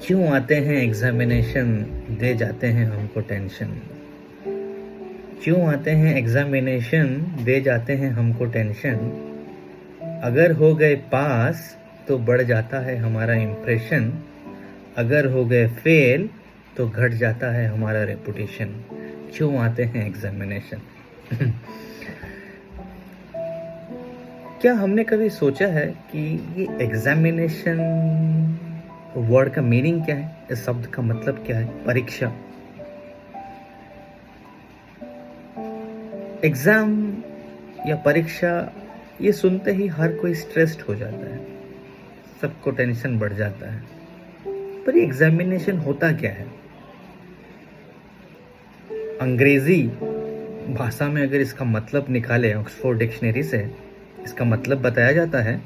क्यों आते हैं एग्जामिनेशन, दे जाते हैं हमको टेंशन। क्यों आते हैं एग्जामिनेशन, दे जाते हैं हमको टेंशन। अगर हो गए पास तो बढ़ जाता है हमारा इम्प्रेशन। अगर हो गए फेल तो घट जाता है हमारा रेपुटेशन। क्यों आते हैं एग्जामिनेशन। क्या हमने कभी सोचा है कि ये एग्जामिनेशन वर्ड का मीनिंग क्या है, इस शब्द का मतलब क्या है? परीक्षा, एग्जाम या परीक्षा, ये सुनते ही हर कोई स्ट्रेस्ड हो जाता है, सबको टेंशन बढ़ जाता है। पर ये एग्जामिनेशन होता क्या है? अंग्रेजी भाषा में अगर इसका मतलब निकाले ऑक्सफोर्ड डिक्शनरी से, इसका मतलब बताया जाता है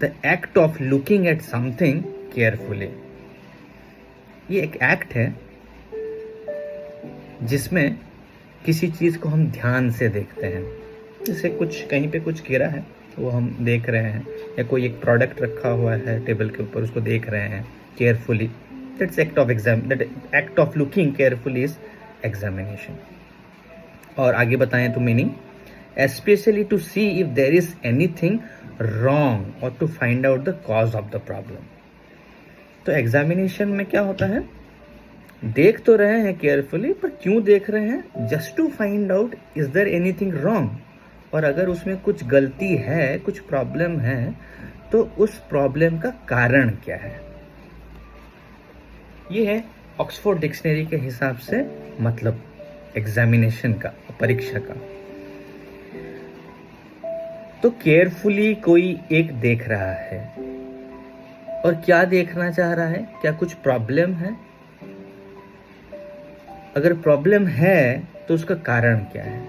the act of looking at something carefully. ये एक एक्ट है जिसमें किसी चीज को हम ध्यान से देखते हैं। जैसे कुछ कहीं पे कुछ गिरा है वो हम देख रहे हैं, या कोई एक प्रोडक्ट रखा हुआ है टेबल के ऊपर, उसको देख रहे हैं carefully. That's act of exam, that act of looking carefully is examination. और आगे बताएं तो meaning, especially to see if there is anything wrong or to find out the cause of the problem। तो एग्जामिनेशन में क्या होता है, देख तो रहे हैं केयरफुली, पर क्यों देख रहे हैं? Just to find out is there anything wrong, और अगर उसमें कुछ गलती है, कुछ प्रॉब्लम है, तो उस प्रॉब्लम का कारण क्या है। ये है ऑक्सफोर्ड डिक्शनरी के हिसाब से मतलब एग्जामिनेशन का, परीक्षा का। तो केयरफुली कोई एक देख रहा है, और क्या देखना चाह रहा है? क्या कुछ प्रॉब्लम है? अगर प्रॉब्लम है तो उसका कारण क्या है?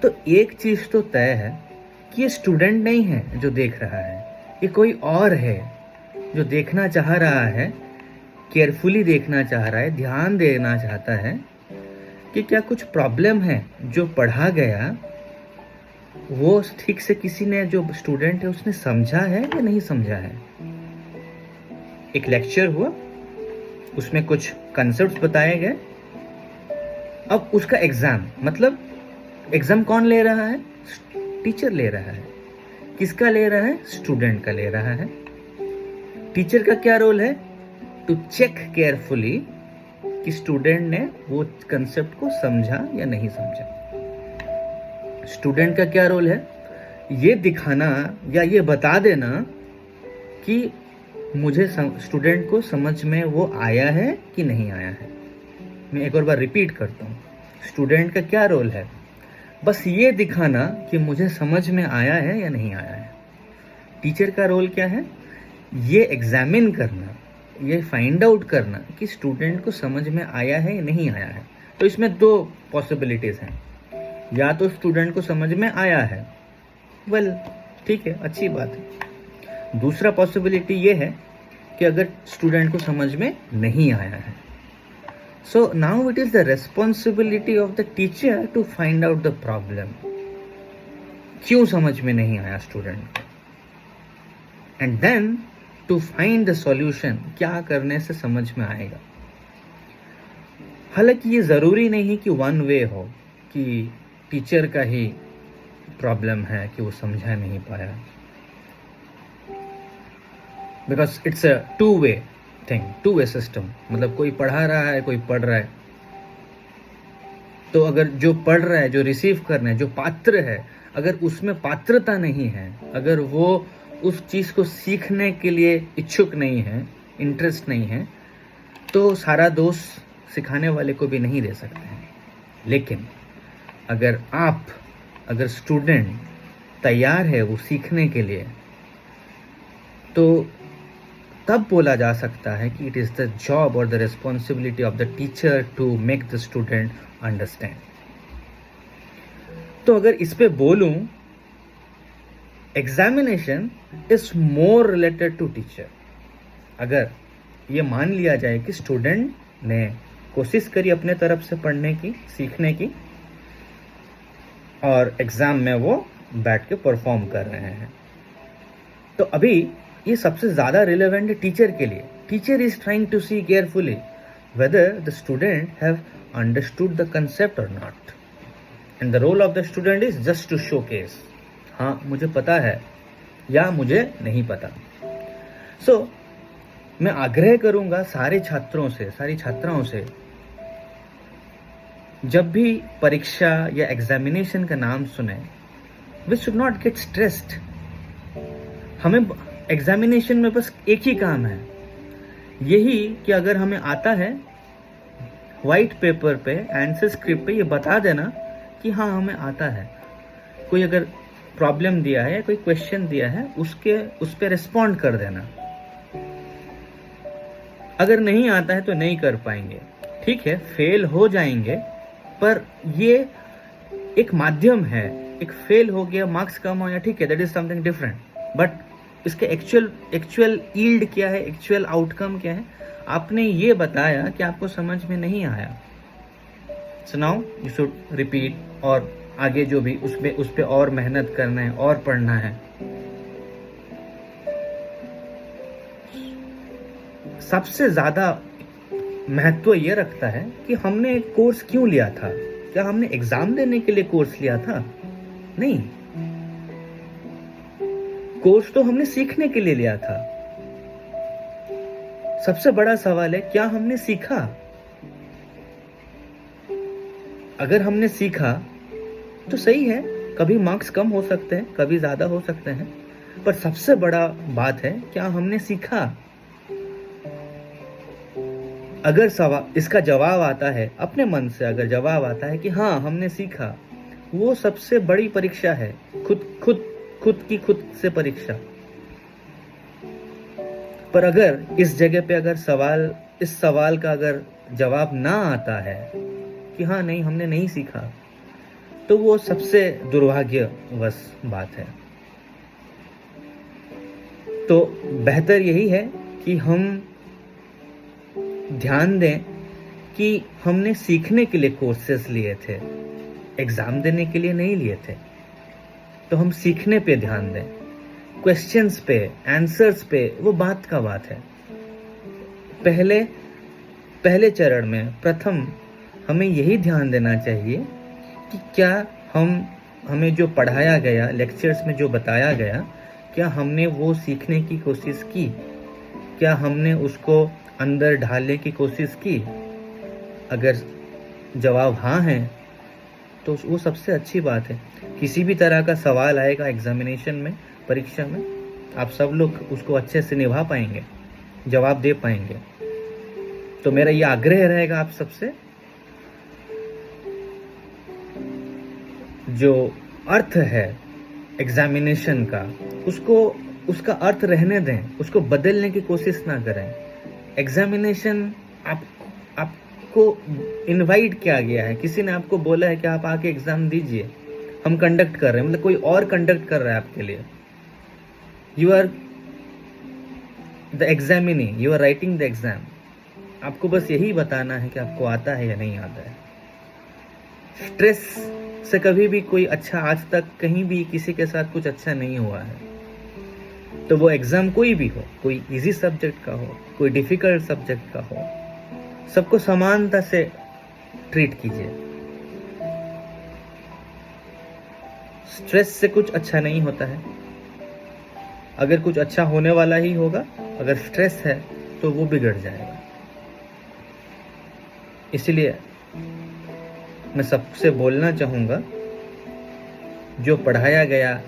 तो एक चीज तो तय है कि ये स्टूडेंट नहीं है जो देख रहा है, ये कोई और है जो देखना चाह रहा है, केयरफुली देखना चाह रहा है, ध्यान देना चाहता है कि क्या कुछ प्रॉब्लम है जो पढ़ा गया, वो ठीक से किसी ने, जो स्टूडेंट है उसने समझा है या नहीं समझा है। एक लेक्चर हुआ, उसमें कुछ कंसेप्ट्स बताए गए, अब उसका एग्जाम, मतलब एग्जाम कौन ले रहा है? टीचर ले रहा है। किसका ले रहा है? स्टूडेंट का ले रहा है। टीचर का क्या रोल है? टू चेक केयरफुली कि स्टूडेंट ने वो कंसेप्ट को समझा या नहीं समझा। स्टूडेंट का क्या रोल है? ये दिखाना या ये बता देना कि मुझे स्टूडेंट को समझ में वो आया है कि नहीं आया है। मैं एक और बार रिपीट करता हूँ, स्टूडेंट का क्या रोल है? बस ये दिखाना कि मुझे समझ में आया है या नहीं आया है। टीचर का रोल क्या है? ये एग्जामिन करना, ये फाइंड आउट करना कि स्टूडेंट को समझ में आया है या नहीं आया है। तो इसमें दो पॉसिबिलिटीज हैं, या तो स्टूडेंट को समझ में आया है, वेल ठीक है, अच्छी बात है। दूसरा पॉसिबिलिटी ये है कि अगर स्टूडेंट को समझ में नहीं आया है, so now it is the responsibility of the teacher to find out the problem. क्यों समझ में नहीं आया स्टूडेंट को, and then to find the solution, क्या करने से समझ में आएगा। हालांकि ये जरूरी नहीं कि वन वे हो, कि टीचर का ही प्रॉब्लम है कि वो समझा नहीं पाया, because it's a two way thing, two way system. मतलब कोई पढ़ा रहा है, कोई पढ़ रहा है, तो अगर जो पढ़ रहा है, जो रिसीव कर रहा है, जो पात्र है, अगर उसमें पात्रता नहीं है, अगर वो उस चीज को सीखने के लिए इच्छुक नहीं है, इंटरेस्ट नहीं है, तो सारा दोष सिखाने वाले को भी नहीं दे सकते हैं। लेकिन अगर स्टूडेंट तैयार है वो सीखने के लिए, तो तब बोला जा सकता है कि इट इज द जॉब और the responsibility of the teacher to make the student understand. तो अगर इस पे बोलूं, examination is more related to teacher. अगर ये मान लिया जाए कि स्टूडेंट ने कोशिश करी अपने तरफ से पढ़ने की, सीखने की, और एग्जाम में वो बैठ के परफॉर्म कर रहे हैं, तो अभी ये सबसे ज़्यादा रिलेवेंट है टीचर के लिए। teacher is trying to see carefully whether the student have understood the concept or not, and the role of the student is just to showcase, हाँ मुझे पता है या मुझे नहीं पता. So मैं आग्रह करूंगा सारे छात्रों से, सारी छात्राओं से, जब भी परीक्षा या एग्जामिनेशन का नाम सुने, we should not get stressed. हमें एग्जामिनेशन में बस एक ही काम है, यही कि अगर हमें आता है वाइट पेपर पे, आंसर स्क्रिप्ट पे ये बता देना कि हाँ हमें आता है. कोई अगर प्रॉब्लम दिया है, कोई क्वेश्चन दिया है, उस पे रिस्पॉन्ड कर देना. अगर नहीं आता है तो नहीं कर पाएंगे, ठीक है, फेल हो जाएंगे, पर ये एक माध्यम है. एक फेल हो गया, मार्क्स कम हो या ठीक है, that is something different, but इसके एक्चुअल यील्ड क्या है, एक्चुअल आउटकम क्या है, आपने ये बताया कि आपको समझ में नहीं आया. So now you should repeat, और आगे जो भी उस पे और मेहनत करना है और पढ़ना है. सबसे ज्यादा महत्व ये रखता है कि हमने एक कोर्स क्यों लिया था. क्या हमने एग्जाम देने के लिए कोर्स लिया था? नहीं, कोर्स तो हमने सीखने के लिए लिया था. सबसे बड़ा सवाल है क्या हमने सीखा. अगर हमने सीखा तो सही है, कभी मार्क्स कम हो सकते हैं, कभी ज्यादा हो सकते हैं, पर सबसे बड़ा बात है क्या हमने सीखा. अगर इसका जवाब आता है अपने मन से, अगर जवाब आता है कि हाँ हमने सीखा, वो सबसे बड़ी परीक्षा है. खुद से परीक्षा. पर अगर इस जगह पे अगर इस सवाल का अगर जवाब ना आता है कि हाँ नहीं हमने नहीं सीखा, तो वो सबसे दुर्भाग्यवश बात है. तो बेहतर यही है कि हम ध्यान दें कि हमने सीखने के लिए कोर्सेज लिए थे, एग्जाम देने के लिए नहीं लिए थे. तो हम सीखने पे ध्यान दें, क्वेश्चंस पे, आंसर्स पे, वो बात का बात है. पहले चरण में प्रथम हमें यही ध्यान देना चाहिए कि क्या हमें जो पढ़ाया गया, लेक्चर्स में जो बताया गया, क्या हमने वो सीखने की कोशिश की, क्या हमने उसको अंदर ढालने की कोशिश की. अगर जवाब हाँ है तो वो सबसे अच्छी बात है. किसी भी तरह का सवाल आएगा एग्जामिनेशन में, परीक्षा में, आप सब लोग उसको अच्छे से निभा पाएंगे, जवाब दे पाएंगे. तो मेरा ये आग्रह रहेगा आप सबसे, जो अर्थ है एग्जामिनेशन का, उसका अर्थ रहने दें, उसको बदलने की कोशिश ना करें. एग्जामिनेशन आपको इनवाइट किया गया है, किसी ने आपको बोला है कि आप आके एग्जाम दीजिए, हम कंडक्ट कर रहे हैं, मतलब कोई और कंडक्ट कर रहा है आपके लिए. You are the examinee, you are writing the exam. आपको बस यही बताना है कि आपको आता है या नहीं आता है. स्ट्रेस से कभी भी कोई अच्छा, आज तक कहीं भी किसी के साथ कुछ अच्छा नहीं हुआ है. तो वो एग्जाम कोई भी हो, कोई इजी सब्जेक्ट का हो, कोई डिफिकल्ट सब्जेक्ट का हो, सबको समानता से ट्रीट कीजिए. स्ट्रेस से कुछ अच्छा नहीं होता है. अगर कुछ अच्छा होने वाला ही होगा, अगर स्ट्रेस है तो वो बिगड़ जाएगा. इसलिए मैं सबसे बोलना चाहूँगा, जो पढ़ाया गया,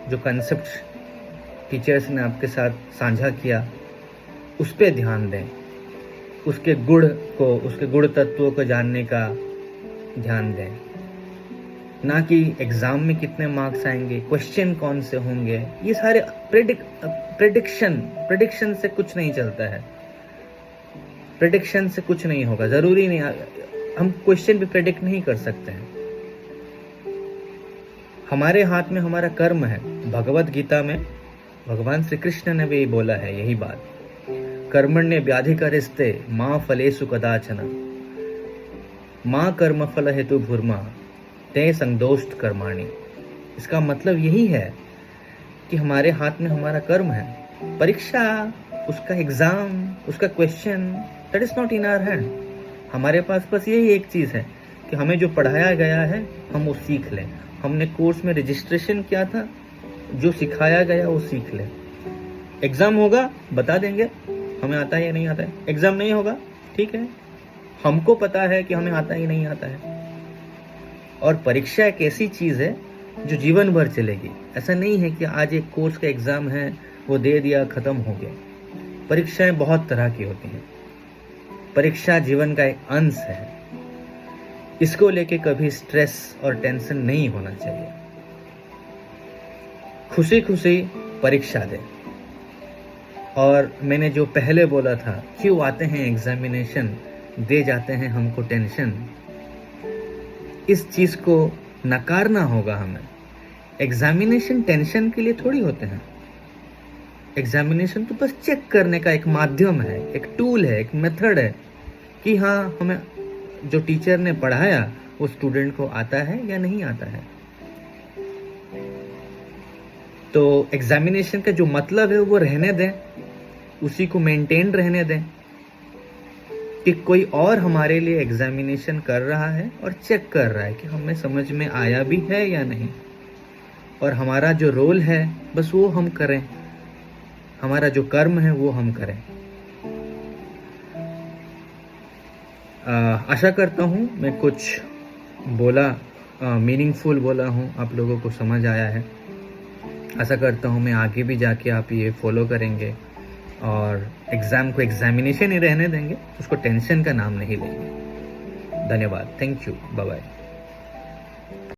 जो कंसेप्ट टीचर्स ने आपके साथ साझा किया, उस पे ध्यान दें, उसके गुण तत्वों को जानने का ध्यान दें, ना कि एग्जाम में कितने मार्क्स आएंगे, क्वेश्चन कौन से होंगे. ये सारे प्रेडिक्शन से कुछ नहीं चलता है. प्रेडिक्शन से कुछ नहीं होगा, जरूरी नहीं, हम क्वेश्चन भी प्रेडिक्ट नहीं कर सकते हैं. हमारे हाथ में हमारा कर्म है. भगवत गीता में भगवान श्री कृष्ण ने भी बोला है यही बात, कर्मण्य व्याधिकरिस्ते माँ फलेषु कदाचन माँ कर्म फल हेतु भूर्मा ते संदोष्ट कर्माणि. इसका मतलब यही है कि हमारे हाथ में हमारा कर्म है. परीक्षा उसका एग्ज़ाम, उसका question, that is not in our hand. हमारे पास बस यही एक चीज़ है कि हमें जो पढ़ाया गया है हम वो सीख लें। हमने कोर्स में रजिस्ट्रेशन किया था, जो सिखाया गया वो सीख लें। एग्ज़ाम होगा बता देंगे हमें आता है या नहीं आता है। एग्ज़ाम नहीं होगा ठीक है, हमको पता है कि हमें आता ही नहीं आता है। और परीक्षा एक ऐसी चीज़ है जो जीवन भर चलेगी। ऐसा नहीं है कि आज एक कोर्स का एग्ज़ाम है, वो दे दिया, ख़त्म हो गया। परीक्षाएं बहुत तरह की होती हैं। परीक्षा जीवन का एक अंश है। इसको लेके कभी स्ट्रेस और टेंशन नहीं होना चाहिए। खुशी खुशी परीक्षा दें। और मैंने जो पहले बोला था, क्यों आते हैं एग्जामिनेशन, दे जाते हैं हमको टेंशन, इस चीज़ को नकारना होगा हमें। एग्जामिनेशन टेंशन के लिए थोड़ी होते हैं। एग्जामिनेशन तो बस चेक करने का एक माध्यम है, एक टूल है, एक मेथड है कि हाँ हमें जो टीचर ने पढ़ाया वो स्टूडेंट को आता है या नहीं आता है। तो एग्जामिनेशन का जो मतलब है वो रहने दें, उसी को मेंटेन रहने दें कि कोई और हमारे लिए एग्जामिनेशन कर रहा है और चेक कर रहा है कि हमें समझ में आया भी है या नहीं। और हमारा जो रोल है बस वो हम करें, हमारा जो कर्म है वो हम करें। आशा करता हूँ मैं कुछ बोला, मीनिंगफुल बोला हूँ, आप लोगों को समझ आया है। आशा करता हूँ मैं आगे भी जाके आप ये फॉलो करेंगे और एग्ज़ाम को एग्जामिनेशन ही रहने देंगे, उसको टेंशन का नाम नहीं लेंगे। धन्यवाद, थैंक यू, बाय बाय।